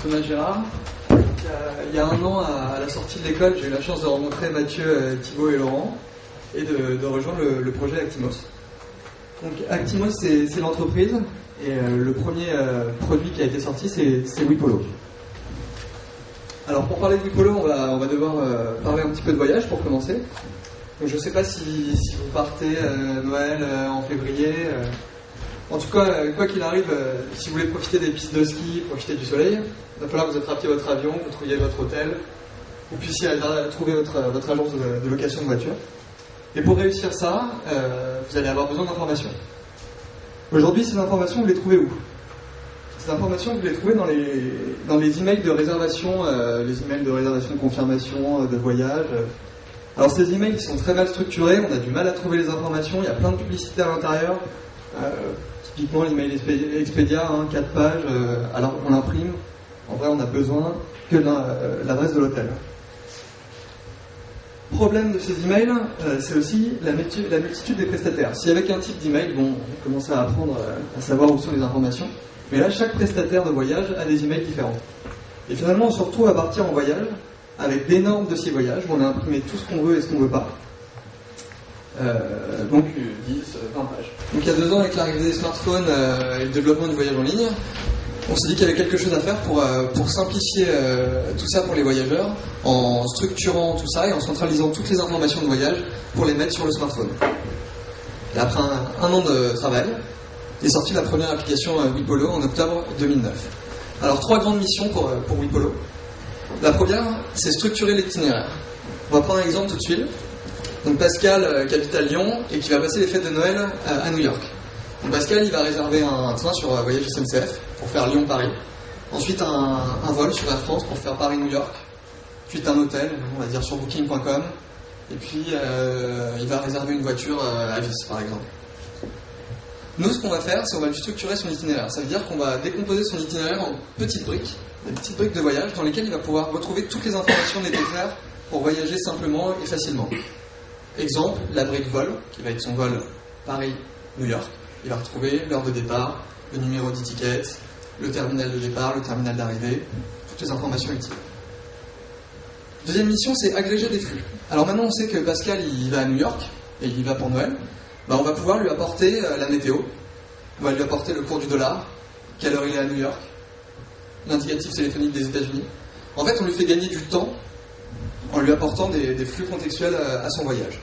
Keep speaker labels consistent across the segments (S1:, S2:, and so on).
S1: Thomas Gérard. Il y a un an, à la sortie de l'école, j'ai eu la chance de rencontrer Mathieu, Thibaut et Laurent et de rejoindre le projet Actimos. Donc Actimos, c'est l'entreprise et le premier produit qui a été sorti, c'est Wipolo. Alors pour parler de Wipolo, on va devoir parler un petit peu de voyage pour commencer. Donc je ne sais pas si vous partez Noël en février. En tout cas, quoi qu'il arrive, si vous voulez profiter des pistes de ski, profiter du soleil, il va falloir que vous attrapiez votre avion, que vous trouviez votre hôtel, vous puissiez trouver votre agence de location de voiture. Et pour réussir ça, vous allez avoir besoin d'informations. Aujourd'hui, ces informations, vous les trouvez où? Ces informations, vous les trouvez dans les emails de réservation, les emails de réservation de confirmation de voyage. Alors ces emails, ils sont très mal structurés, on a du mal à trouver les informations, il y a plein de publicités à l'intérieur. Typiquement l'email Expedia, 4 pages, alors on l'imprime. En vrai, on n'a besoin que de l'adresse de l'hôtel. Problème de ces emails, c'est aussi la multitude des prestataires. Si avec un type d'email, bon, on commence à apprendre à savoir où sont les informations, mais là, chaque prestataire de voyage a des emails différents. Et finalement, on se retrouve à partir en voyage avec d'énormes dossiers voyage où on a imprimé tout ce qu'on veut et ce qu'on ne veut pas. Donc 10, 20 pages. Donc il y a 2 ans, avec l'arrivée des smartphones et le développement du voyage en ligne, on s'est dit qu'il y avait quelque chose à faire pour simplifier tout ça pour les voyageurs, en structurant tout ça et en centralisant toutes les informations de voyage pour les mettre sur le smartphone. Et après un an de travail, est sortie la première application Wipolo en octobre 2009. Alors 3 grandes missions pour Wipolo. La première, c'est structurer l'itinéraire. On va prendre un exemple tout de suite. Donc Pascal qui habite à Lyon et qui va passer les fêtes de Noël à New York. Donc Pascal, il va réserver un train sur Voyage SNCF pour faire Lyon-Paris. Ensuite un vol sur Air France pour faire Paris-New York. Ensuite un hôtel, on va dire sur booking.com. Et puis il va réserver une voiture à Vis par exemple. Nous, ce qu'on va faire, c'est qu'on va lui structurer son itinéraire. Ça veut dire qu'on va décomposer son itinéraire en petites briques, des petites briques de voyage dans lesquelles il va pouvoir retrouver toutes les informations nécessaires pour voyager simplement et facilement. Exemple, la brique vol, qui va être son vol Paris-New York. Il va retrouver l'heure de départ, le numéro d'étiquette, le terminal de départ, le terminal d'arrivée, toutes les informations utiles. Deuxième mission, c'est agréger des flux. Alors maintenant, on sait que Pascal, il va à New York, et il y va pour Noël. On va pouvoir lui apporter la météo, on va lui apporter le cours du dollar, quelle heure il est à New York, l'indicatif téléphonique des États-Unis. En fait, on lui fait gagner du temps en lui apportant des flux contextuels à son voyage.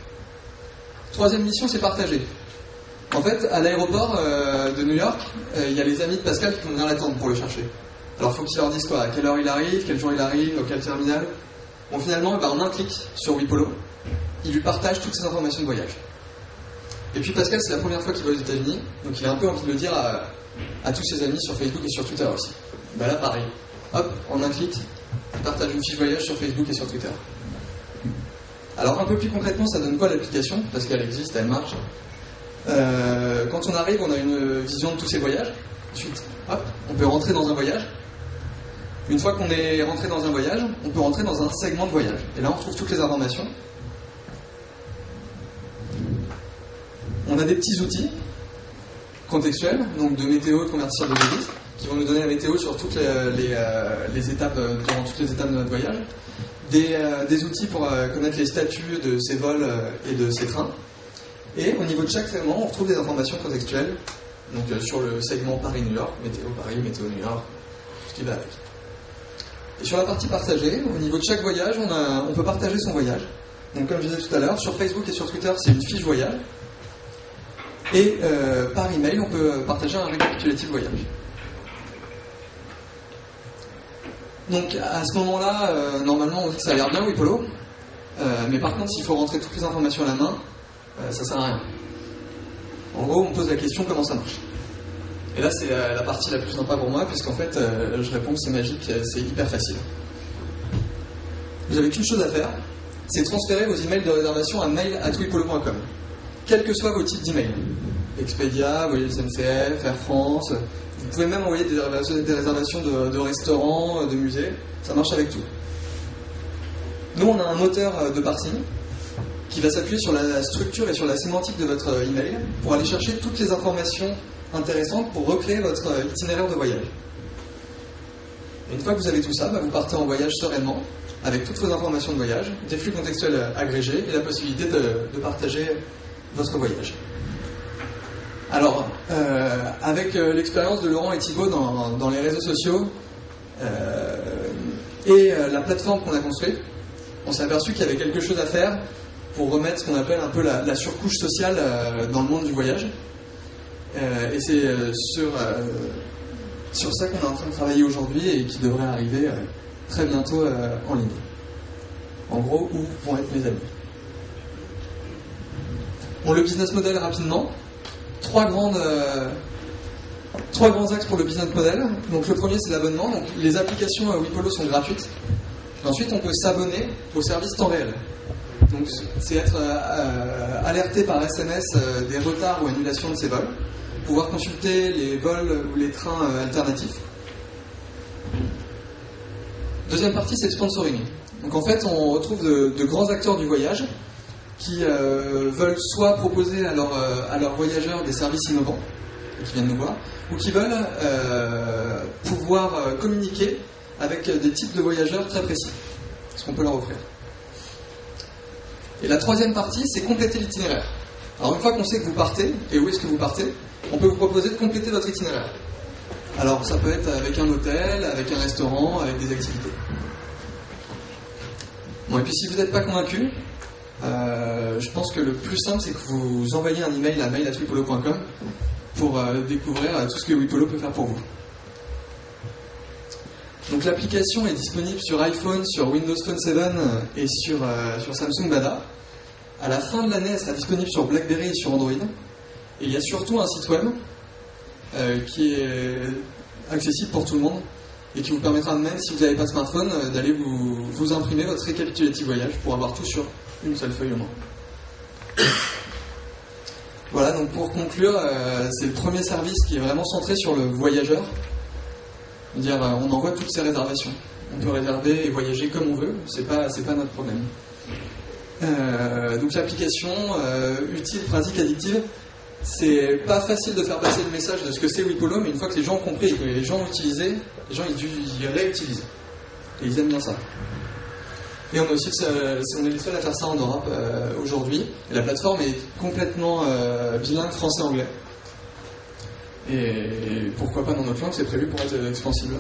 S1: Troisième mission, c'est partager. En fait, à l'aéroport de New York, il y a les amis de Pascal qui vont venir l'attendre pour le chercher. Alors, il faut qu'ils leur disent quoi, à quelle heure il arrive, quel jour il arrive, auquel terminal. Bon, finalement, en un clic sur Wipolo, il lui partage toutes ces informations de voyage. Et puis Pascal, c'est la première fois qu'il va aux États-Unis, donc il a un peu envie de le dire à tous ses amis sur Facebook et sur Twitter aussi. Là, pareil. Hop, en un clic, il partage une fiche voyage sur Facebook et sur Twitter. Alors, un peu plus concrètement, ça donne quoi l'application? Parce qu'elle existe, elle marche. Quand on arrive, on a une vision de tous ces voyages. Ensuite, hop, on peut rentrer dans un voyage. Une fois qu'on est rentré dans un voyage, on peut rentrer dans un segment de voyage. Et là, on retrouve toutes les informations. On a des petits outils contextuels, donc de météo, de convertir de devises, qui vont nous donner la météo sur toutes les étapes, durant toutes les étapes de notre voyage. Des outils pour connaître les statuts de ces vols et de ces trains. Et au niveau de chaque segment, on retrouve des informations contextuelles, donc sur le segment Paris-New York, météo Paris, météo New York, tout ce qui va avec. Et sur la partie partagée, au niveau de chaque voyage, on peut partager son voyage. Donc comme je disais tout à l'heure, sur Facebook et sur Twitter, c'est une fiche voyage. Et par email, on peut partager un récapitulatif voyage. Donc à ce moment-là, normalement, on dit que ça a l'air bien Wipolo, mais par contre, s'il faut rentrer toutes les informations à la main, ça sert à rien. En gros, on pose la question comment ça marche. Et là, c'est la partie la plus sympa pour moi, puisqu'en fait, je réponds que c'est magique, c'est hyper facile. Vous avez qu'une chose à faire, c'est transférer vos emails de réservation à mail@wipolo.com. Quels que soient vos types d'emails. Expedia, Voyage SNCF, Air France. Vous pouvez même envoyer des réservations de restaurants, de musées. Ça marche avec tout. Nous, on a un moteur de parsing qui va s'appuyer sur la structure et sur la sémantique de votre email pour aller chercher toutes les informations intéressantes pour recréer votre itinéraire de voyage. Et une fois que vous avez tout ça, vous partez en voyage sereinement, avec toutes vos informations de voyage, des flux contextuels agrégés et la possibilité de partager votre voyage. Alors, avec l'expérience de Laurent et Thibaut dans les réseaux sociaux et la plateforme qu'on a construite, on s'est aperçu qu'il y avait quelque chose à faire pour remettre ce qu'on appelle un peu la surcouche sociale dans le monde du voyage. Et c'est sur ça qu'on est en train de travailler aujourd'hui et qui devrait arriver très bientôt en ligne. En gros, où vont être mes amis. Bon, le business model rapidement. Trois grands axes pour le business model. Donc le premier, c'est l'abonnement. Donc les applications WePolo sont gratuites. Et ensuite, on peut s'abonner au service temps réel. Donc c'est être alerté par SMS des retards ou annulations de ses vols, pouvoir consulter les vols ou les trains alternatifs. Deuxième partie, c'est le sponsoring. Donc en fait, on retrouve de grands acteurs du voyage qui veulent soit proposer à leurs voyageurs des services innovants, qui viennent nous voir, ou qui veulent pouvoir communiquer avec des types de voyageurs très précis, ce qu'on peut leur offrir. Et la troisième partie, c'est compléter l'itinéraire. Alors une fois qu'on sait que vous partez, et où est-ce que vous partez, on peut vous proposer de compléter votre itinéraire. Alors ça peut être avec un hôtel, avec un restaurant, avec des activités. Bon, et puis si vous n'êtes pas convaincu, je pense que le plus simple, c'est que vous envoyez un email à mail@wepolo.com pour découvrir tout ce que WePolo peut faire pour vous. Donc l'application est disponible sur iPhone, sur Windows Phone 7 et sur Samsung Bada. À la fin de l'année, elle sera disponible sur BlackBerry et sur Android. Et il y a surtout un site web qui est accessible pour tout le monde et qui vous permettra, même si vous n'avez pas de smartphone, d'aller vous imprimer votre récapitulatif voyage pour avoir tout sur une seule feuille au moins. Voilà, donc pour conclure, c'est le premier service qui est vraiment centré sur le voyageur. C'est-à-dire, on envoie toutes ces réservations. On peut réserver et voyager comme on veut, c'est pas notre problème. Donc l'application, utile, pratique, addictive, c'est pas facile de faire passer le message de ce que c'est WePolo, mais une fois que les gens ont compris et que les gens ont utilisé, les gens ils réutilisent. Et ils aiment bien ça. Et on est aussi on est les seuls à faire ça en Europe aujourd'hui. Et la plateforme est complètement bilingue français-anglais. Et pourquoi pas dans notre langue, c'est prévu pour être extensible.